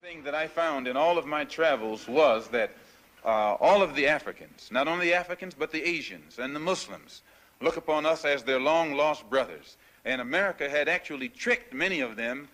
thing that I found in all of my travels was that all of the Africans, not only the Africans, but the Asians and the Muslims, look upon us as their long-lost brothers. And America had actually tricked many of them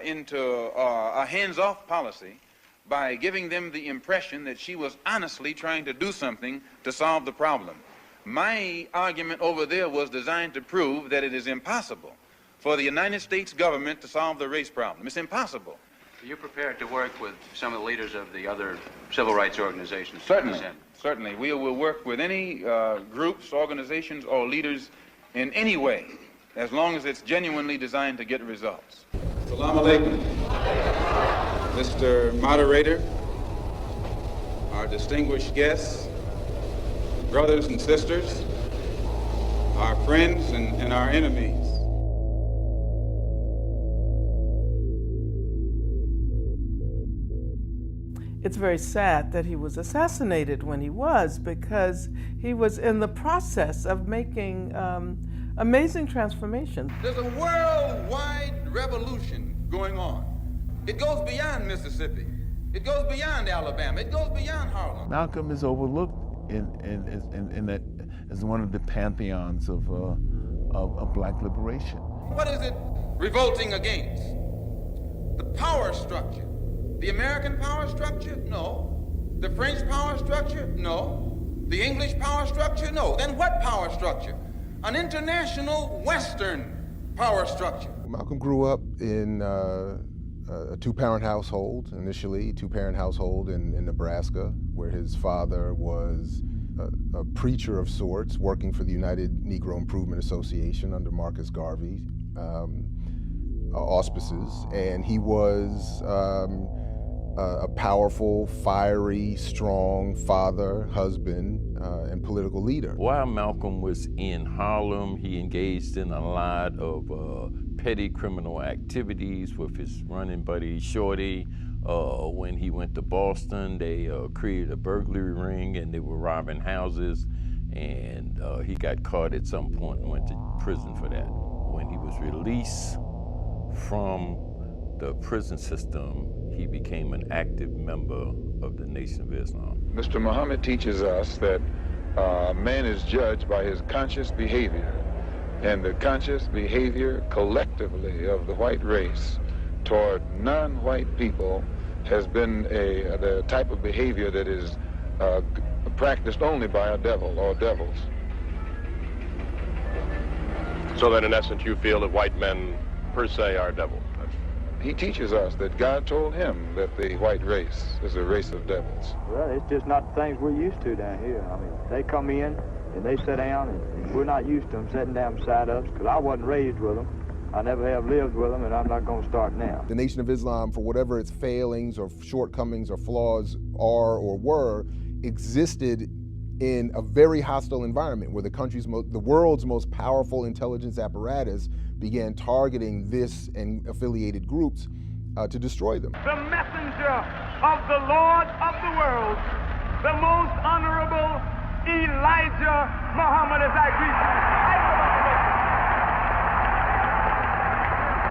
into a hands-off policy by giving them the impression that she was honestly trying to do something to solve the problem. My argument over there was designed to prove that it is impossible for the United States government to solve the race problem. It's impossible. Are you prepared to work with some of the leaders of the other civil rights organizations? Certainly, certainly. We will work with any groups, organizations, or leaders in any way, as long as it's genuinely designed to get results. Assalamu alaikum. Mr. Moderator, our distinguished guests, brothers and sisters, our friends and our enemies. It's very sad that he was assassinated when he was, because he was in the process of making amazing transformation. There's a worldwide revolution going on. It goes beyond Mississippi. It goes beyond Alabama. It goes beyond Harlem. Malcolm is overlooked in that as one of the pantheons of black liberation. What is it revolting against? The power structure. The American power structure? No. The French power structure? No. The English power structure? No. Then what power structure? An international Western power structure. Malcolm grew up in a two-parent household, initially, two-parent household in Nebraska, where his father was a preacher of sorts, working for the United Negro Improvement Association under Marcus Garvey auspices, and he was a powerful, fiery, strong father, husband, and political leader. While Malcolm was in Harlem, he engaged in a lot of petty criminal activities with his running buddy Shorty. When he went to Boston, they created a burglary ring and they were robbing houses, and he got caught at some point and went to prison for that. When he was released from the prison system, he became an active member of the Nation of Islam. Mr. Muhammad teaches us that man is judged by his conscious behavior, and the conscious behavior collectively of the white race toward non-white people has been the type of behavior that is practiced only by a devil or devils. So then in essence you feel that white men per se are devils? He teaches us that God told him that the white race is a race of devils. Well, it's just not the things we're used to down here. I mean, they come in and they sit down, and we're not used to them sitting down beside us, because I wasn't raised with them. I never have lived with them, and I'm not going to start now. The Nation of Islam, for whatever its failings or shortcomings or flaws are or were, existed in a very hostile environment where the world's most powerful intelligence apparatus began targeting this and affiliated groups to destroy them. The messenger of the Lord of the world, the most honorable Elijah Muhammad, as I greet you.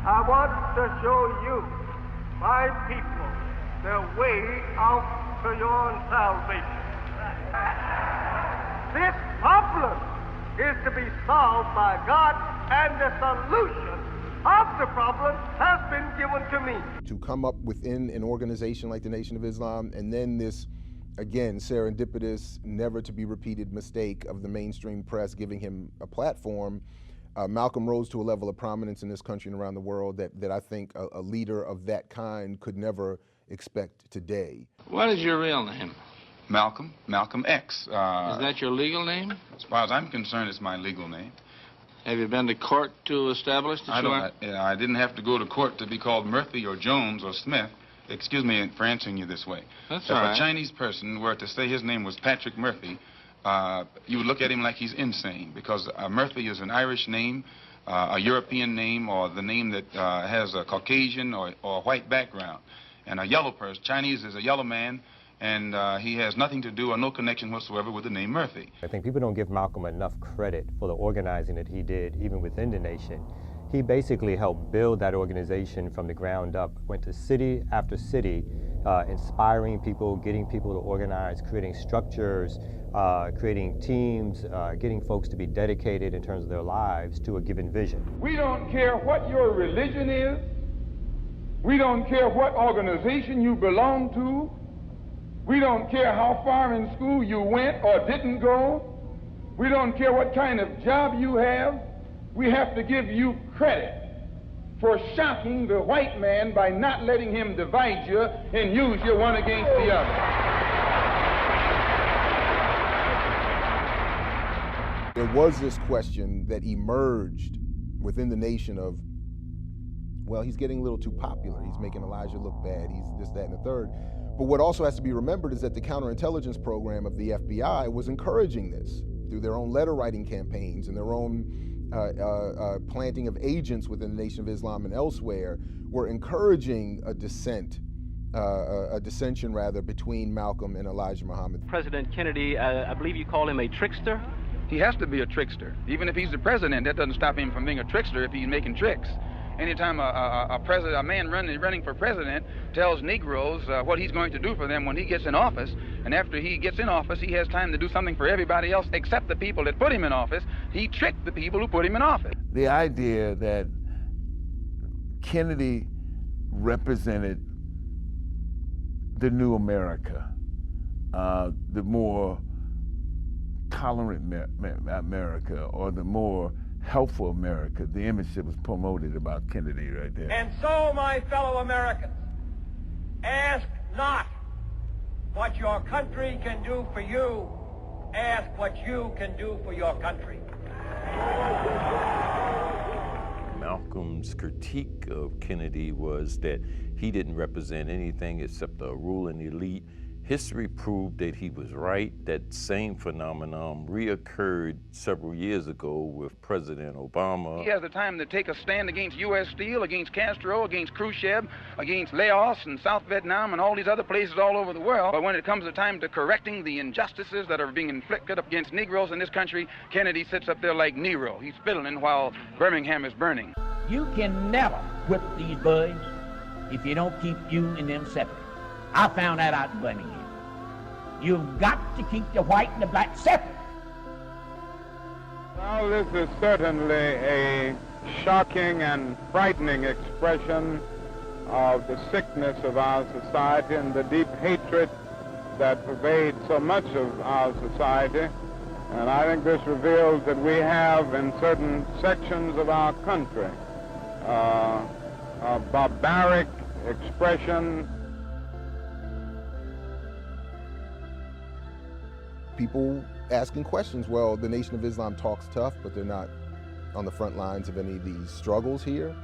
I want to show you, my people, the way out to your salvation. This problem is to be solved by God, and the solution of the problem has been given to me. To come up within an organization like the Nation of Islam, and then this, again, serendipitous, never to be repeated mistake of the mainstream press giving him a platform, Malcolm rose to a level of prominence in this country and around the world that I think a leader of that kind could never expect today. What is your real name? Malcolm X. Is that your legal name? As far as I'm concerned, it's my legal name. Have you been to court to establish that I didn't have to go to court to be called Murphy or Jones or Smith. Excuse me for answering you this way. That's all right. If a Chinese person were to say his name was Patrick Murphy, you would look at him like he's insane, because Murphy is an Irish name, a European name, or the name that has a Caucasian or white background. And a yellow person, Chinese is a yellow man, and he has nothing to do or no connection whatsoever with the name Murphy. I think people don't give Malcolm enough credit for the organizing that he did, even within the nation. He basically helped build that organization from the ground up, went to city after city, inspiring people, getting people to organize, creating structures, creating teams, getting folks to be dedicated in terms of their lives to a given vision. We don't care what your religion is. We don't care what organization you belong to. We don't care how far in school you went or didn't go. We don't care what kind of job you have. We have to give you credit for shocking the white man by not letting him divide you and use you one against the other. There was this question that emerged within the nation of, well, he's getting a little too popular. He's making Elijah look bad. He's this, that, and the third. But what also has to be remembered is that the counterintelligence program of the FBI was encouraging this through their own letter writing campaigns and their own planting of agents within the Nation of Islam and elsewhere, were encouraging a dissension rather, between Malcolm and Elijah Muhammad. President Kennedy, I believe you call him a trickster? He has to be a trickster. Even if he's the president, that doesn't stop him from being a trickster if he's making tricks. Anytime a man running for president tells Negroes what he's going to do for them when he gets in office, and after he gets in office, he has time to do something for everybody else except the people that put him in office, he tricked the people who put him in office. The idea that Kennedy represented the new America, the more tolerant America, or the more helpful America, the image that was promoted about Kennedy right there. And so, my fellow Americans, ask not what your country can do for you, ask what you can do for your country. Malcolm's critique of Kennedy was that he didn't represent anything except a ruling elite. History proved that he was right. That same phenomenon reoccurred several years ago with President Obama. He has the time to take a stand against U.S. Steel, against Castro, against Khrushchev, against Laos and South Vietnam and all these other places all over the world. But when it comes to time to correcting the injustices that are being inflicted against Negroes in this country, Kennedy sits up there like Nero. He's fiddling while Birmingham is burning. You can never whip these birds if you don't keep you and them separate. I found that out in Birmingham. You've got to keep the white and the black separate. Well, this is certainly a shocking and frightening expression of the sickness of our society and the deep hatred that pervades so much of our society. And I think this reveals that we have in certain sections of our country a barbaric expression. People asking questions. Well, the Nation of Islam talks tough, but they're not on the front lines of any of these struggles here.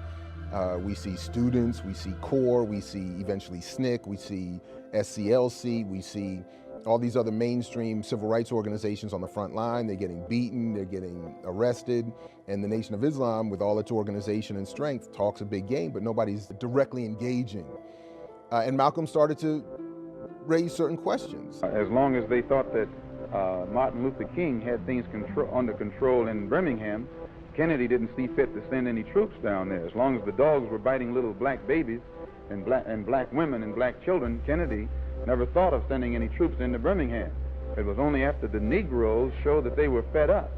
We see students, we see CORE, we see eventually SNCC, we see SCLC, we see all these other mainstream civil rights organizations on the front line. They're getting beaten, they're getting arrested, and the Nation of Islam, with all its organization and strength, talks a big game, but nobody's directly engaging. And Malcolm started to raise certain questions. As long as they thought that Martin Luther King had things under control in Birmingham, Kennedy didn't see fit to send any troops down there. As long as the dogs were biting little black babies and black women and black children, Kennedy never thought of sending any troops into Birmingham. It was only after the Negroes showed that they were fed up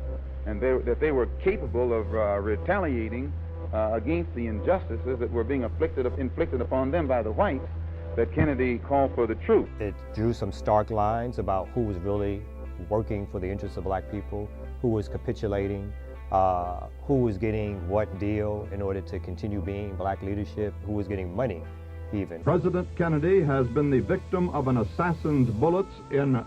and that they were capable of retaliating against the injustices that were being inflicted upon them by the whites that Kennedy called for the troops. It drew some stark lines about who was really working for the interests of black people, who was capitulating, who was getting what deal in order to continue being black leadership, who was getting money even. President Kennedy has been the victim of an assassin's bullets in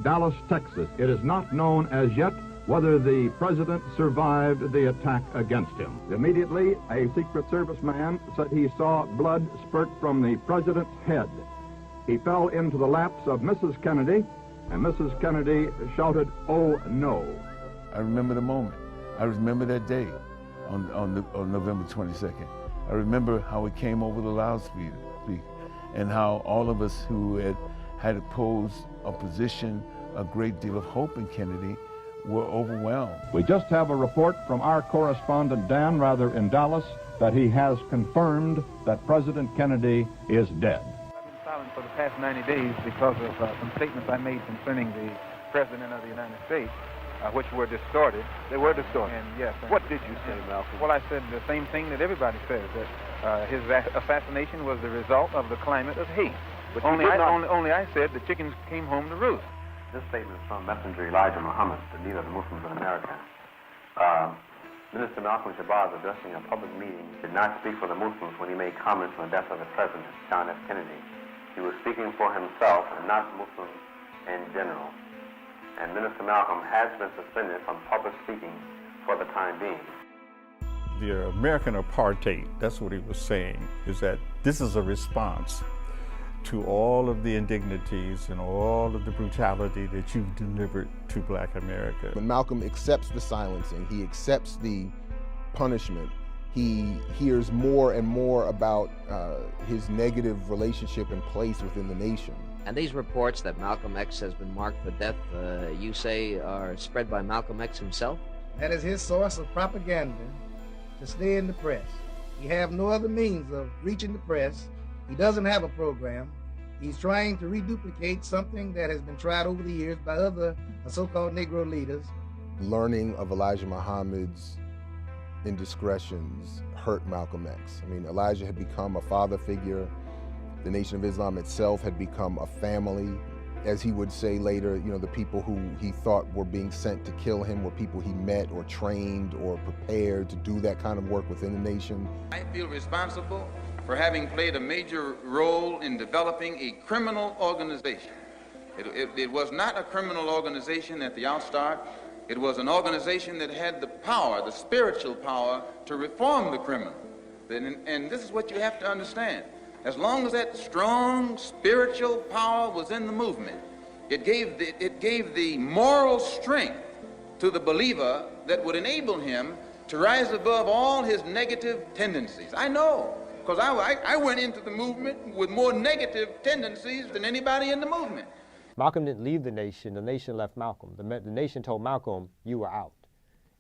Dallas, Texas. It is not known as yet whether the president survived the attack against him. Immediately, a Secret Service man said he saw blood spurt from the president's head. He fell into the laps of Mrs. Kennedy, and Mrs. Kennedy shouted, "Oh, no." I remember the moment. I remember that day on November 22nd. I remember how it came over the loudspeaker and how all of us who had opposed a position, a great deal of hope in Kennedy, were overwhelmed. We just have a report from our correspondent, Dan, in Dallas, that he has confirmed that President Kennedy is dead. I've been silent for the past 90 days because of some statements I made concerning the President of the United States, which were distorted. They were distorted. And yes. What did you say, Malcolm? Well, I said the same thing that everybody says, that his assassination was the result of the climate of hate. But only I said the chickens came home to roost. This statement is from Messenger Elijah Muhammad, the leader of the Muslims in America. Minister Malcolm Shabazz, addressing a public meeting, did not speak for the Muslims when he made comments on the death of the President, John F. Kennedy. He was speaking for himself and not Muslims in general. And Minister Malcolm has been suspended from public speaking for the time being. The American apartheid, that's what he was saying, is that this is a response to all of the indignities and all of the brutality that you've delivered to Black America. When Malcolm accepts the silencing, he accepts the punishment, he hears more and more about his negative relationship and place within the nation. And these reports that Malcolm X has been marked for death, you say are spread by Malcolm X himself? That is his source of propaganda to stay in the press. He have no other means of reaching the press. He doesn't have a program. He's trying to reduplicate something that has been tried over the years by other so-called Negro leaders. Learning of Elijah Muhammad's indiscretions hurt Malcolm X. I mean, Elijah had become a father figure. The Nation of Islam itself had become a family. As he would say later, you know, the people who he thought were being sent to kill him were people he met or trained or prepared to do that kind of work within the nation. I feel responsible for having played a major role in developing a criminal organization. It was not a criminal organization at the outstart. It was an organization that had the power, the spiritual power, to reform the criminal. And this is what you have to understand. As long as that strong spiritual power was in the movement, it gave the moral strength to the believer that would enable him to rise above all his negative tendencies. I know, because I went into the movement with more negative tendencies than anybody in the movement. Malcolm didn't leave the nation left Malcolm. The nation told Malcolm, you were out.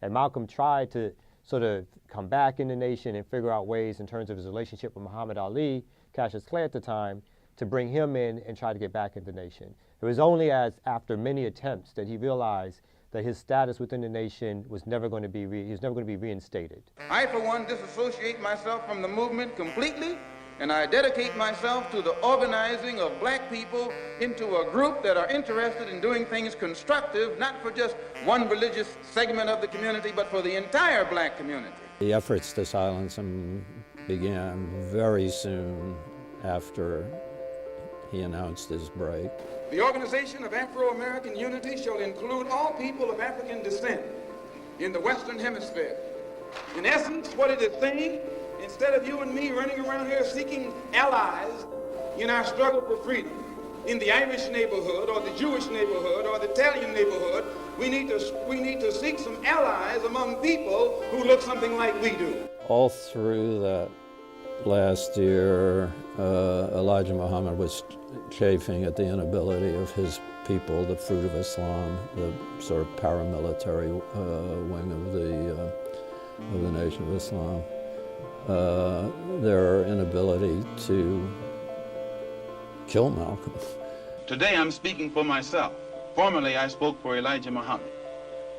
And Malcolm tried to sort of come back in the nation and figure out ways in terms of his relationship with Muhammad Ali, Cassius Clay at the time, to bring him in and try to get back into the nation. It was only after many attempts that he realized that his status within the nation was never going to be reinstated. I, for one, disassociate myself from the movement completely, and I dedicate myself to the organizing of black people into a group that are interested in doing things constructive, not for just one religious segment of the community, but for the entire black community. The efforts to silence him began very soon after he announced his break. The Organization of Afro-American Unity shall include all people of African descent in the Western Hemisphere. In essence, what it is saying, instead of you and me running around here seeking allies in our struggle for freedom, in the Irish neighborhood or the Jewish neighborhood or the Italian neighborhood, we need to seek some allies among people who look something like we do. All through that last year, Elijah Muhammad was chafing at the inability of his people, the Fruit of Islam, the sort of paramilitary wing of the Nation of Islam, their inability to kill Malcolm. Today I'm speaking for myself. Formerly I spoke for Elijah Muhammad.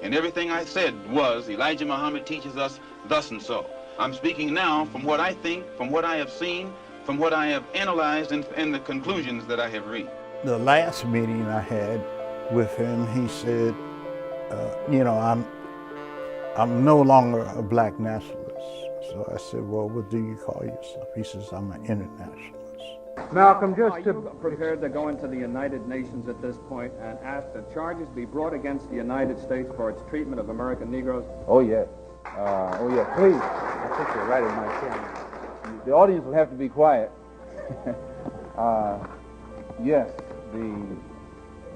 And everything I said was, Elijah Muhammad teaches us thus and so. I'm speaking now from what I think, from what I have seen, from what I have analyzed, and the conclusions that I have reached. The last meeting I had with him, he said, you know, I'm no longer a black nationalist. So I said, well, what do you call yourself? He says, I'm an internationalist. Malcolm, just to prepare to go into the United Nations at this point and ask that charges be brought against the United States for its treatment of American Negroes? Oh, yes. Please. I think you're right in my camera. The audience will have to be quiet. Yes,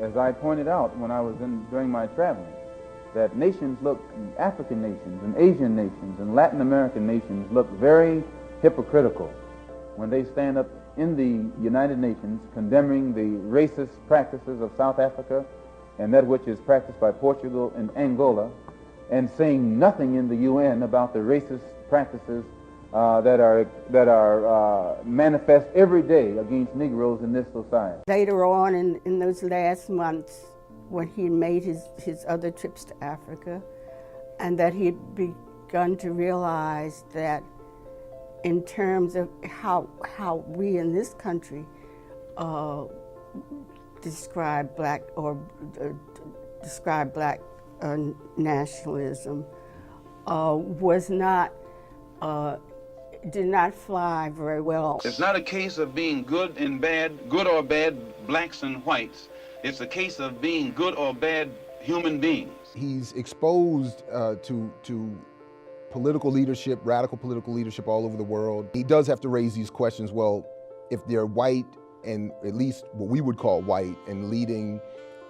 as I pointed out when I was during my traveling, that nations African nations and Asian nations and Latin American nations look very hypocritical when they stand up in the United Nations condemning the racist practices of South Africa and that which is practiced by Portugal and Angola, and saying nothing in the UN about the racist practices that are manifest every day against Negroes in this society. Later on in those last months, when he made his other trips to Africa, and that he had begun to realize that in terms of how we in this country describe black nationalism was not did not fly very well. It's not a case of being good and bad, good or bad blacks and whites. It's a case of being good or bad human beings. He's exposed to political leadership, radical political leadership all over the world. He does have to raise these questions. Well, if they're white, and at least what we would call white, and leading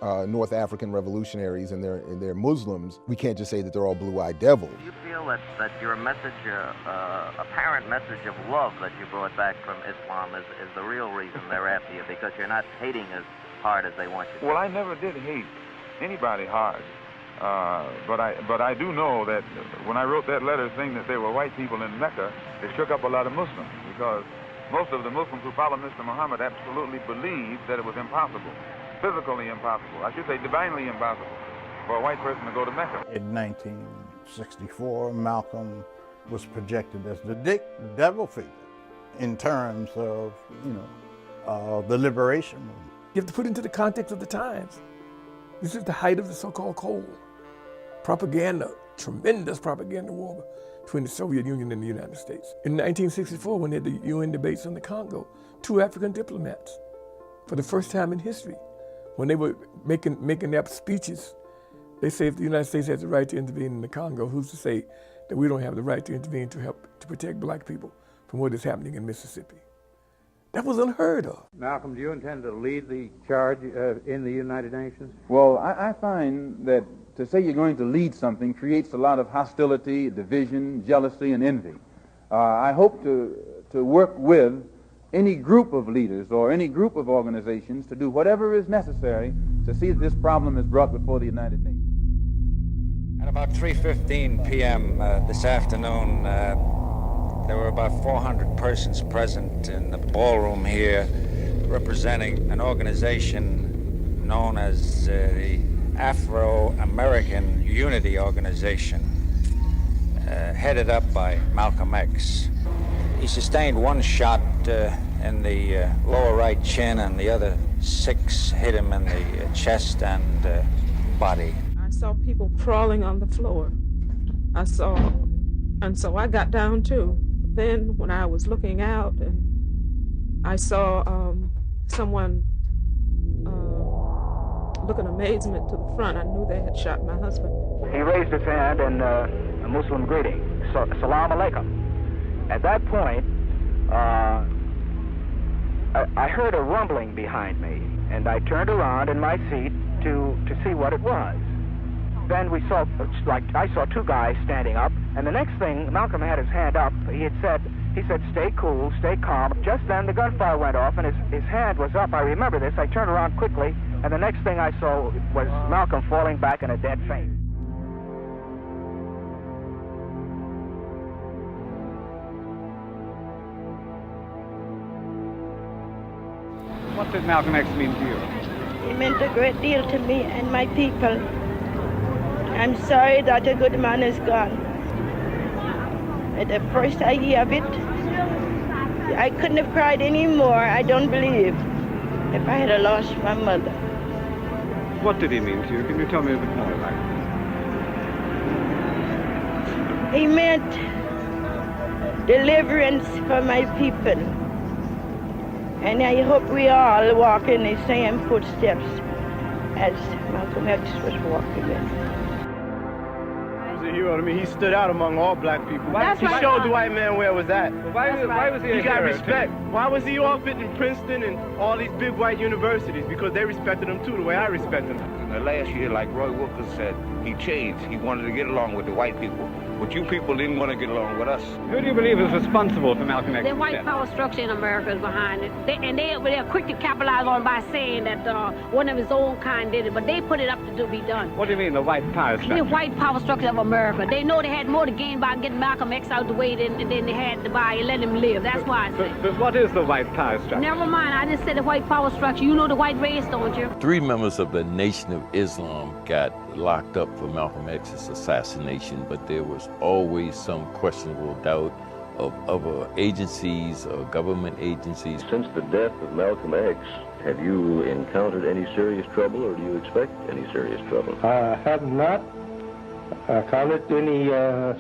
North African revolutionaries, and they're Muslims, we can't just say that they're all blue-eyed devils. Do you feel that your message, apparent message of love that you brought back from Islam is the real reason they're after you, because you're not hating as hard as they want you to? Well, I never did hate anybody hard. But I do know that when I wrote that letter saying that there were white people in Mecca, it shook up a lot of Muslims, because most of the Muslims who follow Mr. Muhammad absolutely believed that it was impossible, physically impossible, I should say divinely impossible, for a white person to go to Mecca. In 1964, Malcolm was projected as the devil figure in terms of, the liberation movement. You have to put into the context of the times. This is the height of the so-called Cold propaganda, tremendous propaganda war between the Soviet Union and the United States. In 1964, when they had the UN debates on the Congo, 2 African diplomats, for the first time in history, when they were making their speeches, they say if the United States has the right to intervene in the Congo, who's to say that we don't have the right to intervene to help to protect black people from what is happening in Mississippi? That was unheard of. Malcolm, do you intend to lead the charge in the United Nations? Well, I find that to say you're going to lead something creates a lot of hostility, division, jealousy, and envy. I hope to work with any group of leaders or any group of organizations to do whatever is necessary to see that this problem is brought before the United Nations. At about 3:15 p.m. This afternoon, there were about 400 persons present in the ballroom here, representing an organization known as the Afro-American Unity Organization, headed up by Malcolm X. He sustained 1 shot in the lower right chin, and the other 6 hit him in the chest and body. I saw people crawling on the floor. And so I got down too. Then when I was looking out, and I saw someone look in amazement to the front, I knew they had shot my husband. He raised his hand in a Muslim greeting, Salam Alaikum. At that point, I heard a rumbling behind me, and I turned around in my seat to see what it was. Then I saw 2 guys standing up, and the next thing, Malcolm had his hand up. He said, stay cool, stay calm. Just then the gunfire went off, and his hand was up. I remember this. I turned around quickly, and the next thing I saw was Malcolm falling back in a dead faint. What did Malcolm X mean to you? He meant a great deal to me and my people. I'm sorry that a good man is gone. At the first I hear of it, I couldn't have cried anymore, I don't believe, if I had lost my mother. What did he mean to you? Can you tell me a bit more about it? He meant deliverance for my people. And I hope we all walk in the same footsteps as Malcolm X was walking in. I mean, he stood out among all black people. He showed the white man where it was at. Why was he a He got hero, respect. too? Why was he all fit in Princeton and all these big white universities? Because they respected him too, the way I respect him. In the last year, like Roy Wilkins said, he changed. He wanted to get along with the white people. but you people didn't want to get along with us. Who do you believe is responsible for Malcolm X's The white death? power structure in America is behind it. They're quick to capitalize on by saying that one of his own kind did it, but they put it up to be done. What do you mean, the white power structure? The white power structure of America. They know they had more to gain by getting Malcolm X out the way than they had to buy and let him live. That's why I said. But what is the white power structure? Never mind, I just said the white power structure. You know the white race, don't you? 3 members of the Nation of Islam got locked up for Malcolm X's assassination, but there was always some questionable doubt of other agencies or government agencies. Since the death of Malcolm X, have you encountered any serious trouble, or do you expect any serious trouble? I have not encountered any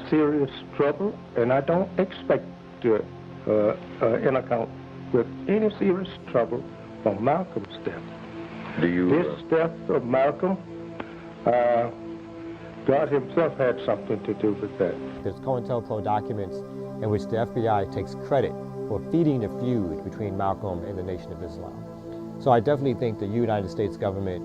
serious trouble, and I don't expect to encounter with any serious trouble from Malcolm's death. Do you? This death of Malcolm, God himself had something to do with that. There's COINTELPRO documents in which the FBI takes credit for feeding the feud between Malcolm and the Nation of Islam. So I definitely think the United States government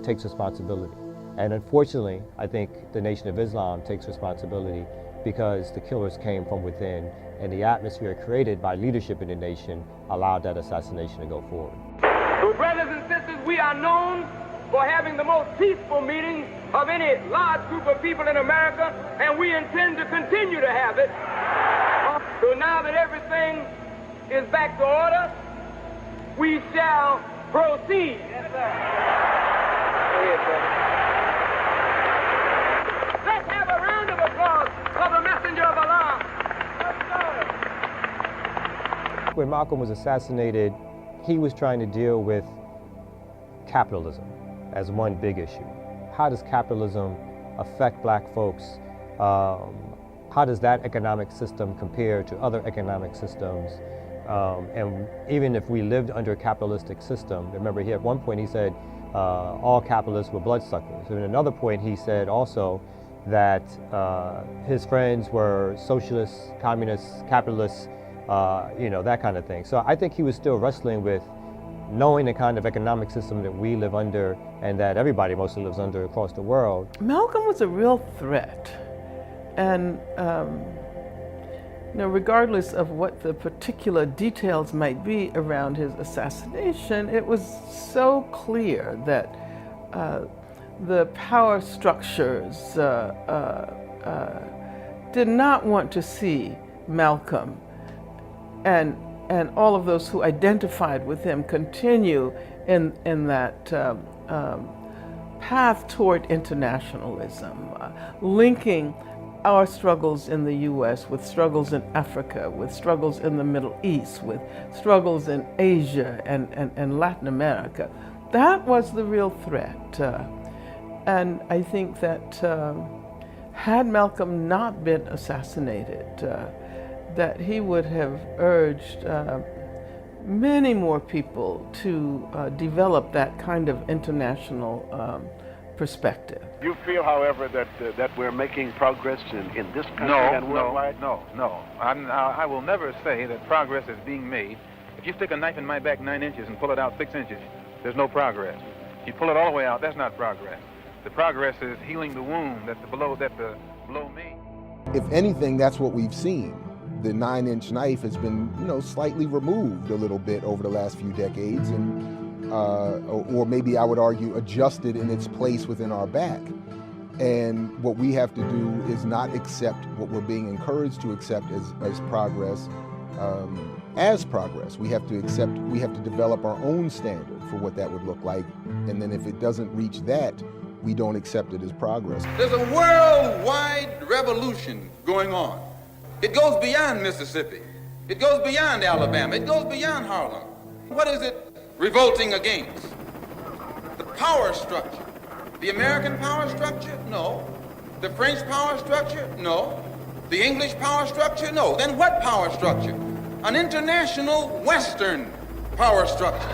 takes responsibility. And unfortunately, I think the Nation of Islam takes responsibility because the killers came from within, and the atmosphere created by leadership in the nation allowed that assassination to go forward. So brothers and sisters, we are known for having the most peaceful meetings of any large group of people in America, and we intend to continue to have it. So now that everything is back to order, we shall proceed. Yes, sir. Go ahead, brother. Let's have a round of applause for the messenger of Allah. When Malcolm was assassinated, he was trying to deal with capitalism as one big issue. How does capitalism affect black folks? How does that economic system compare to other economic systems? And even if we lived under a capitalistic system, remember at one point he said all capitalists were bloodsuckers. And at another point he said also that his friends were socialists, communists, capitalists, that kind of thing. So I think he was still wrestling with knowing the kind of economic system that we live under and that everybody mostly lives under across the world. Malcolm was a real threat. And regardless of what the particular details might be around his assassination, it was so clear that the power structures did not want to see Malcolm and all of those who identified with him continue in that path toward internationalism, linking our struggles in the U.S. with struggles in Africa, with struggles in the Middle East, with struggles in Asia and Latin America. That was the real threat. And I think that had Malcolm not been assassinated, that he would have urged many more people to develop that kind of international perspective. You feel, however, that we're making progress in this country and worldwide? No. I will never say that progress is being made. If you stick a knife in my back 9 inches and pull it out 6 inches, there's no progress. You pull it all the way out, that's not progress. The progress is healing the wound that the blow made. If anything, that's what we've seen. The 9-inch knife has been, slightly removed a little bit over the last few decades, and or maybe I would argue adjusted in its place within our back. And what we have to do is not accept what we're being encouraged to accept as progress. We have to develop our own standard for what that would look like. And then if it doesn't reach that, we don't accept it as progress. There's a worldwide revolution going on. It goes beyond Mississippi. It goes beyond Alabama. It goes beyond Harlem. What is it revolting against? The power structure. The American power structure? No. The French power structure? No. The English power structure? No. Then what power structure? An international Western power structure.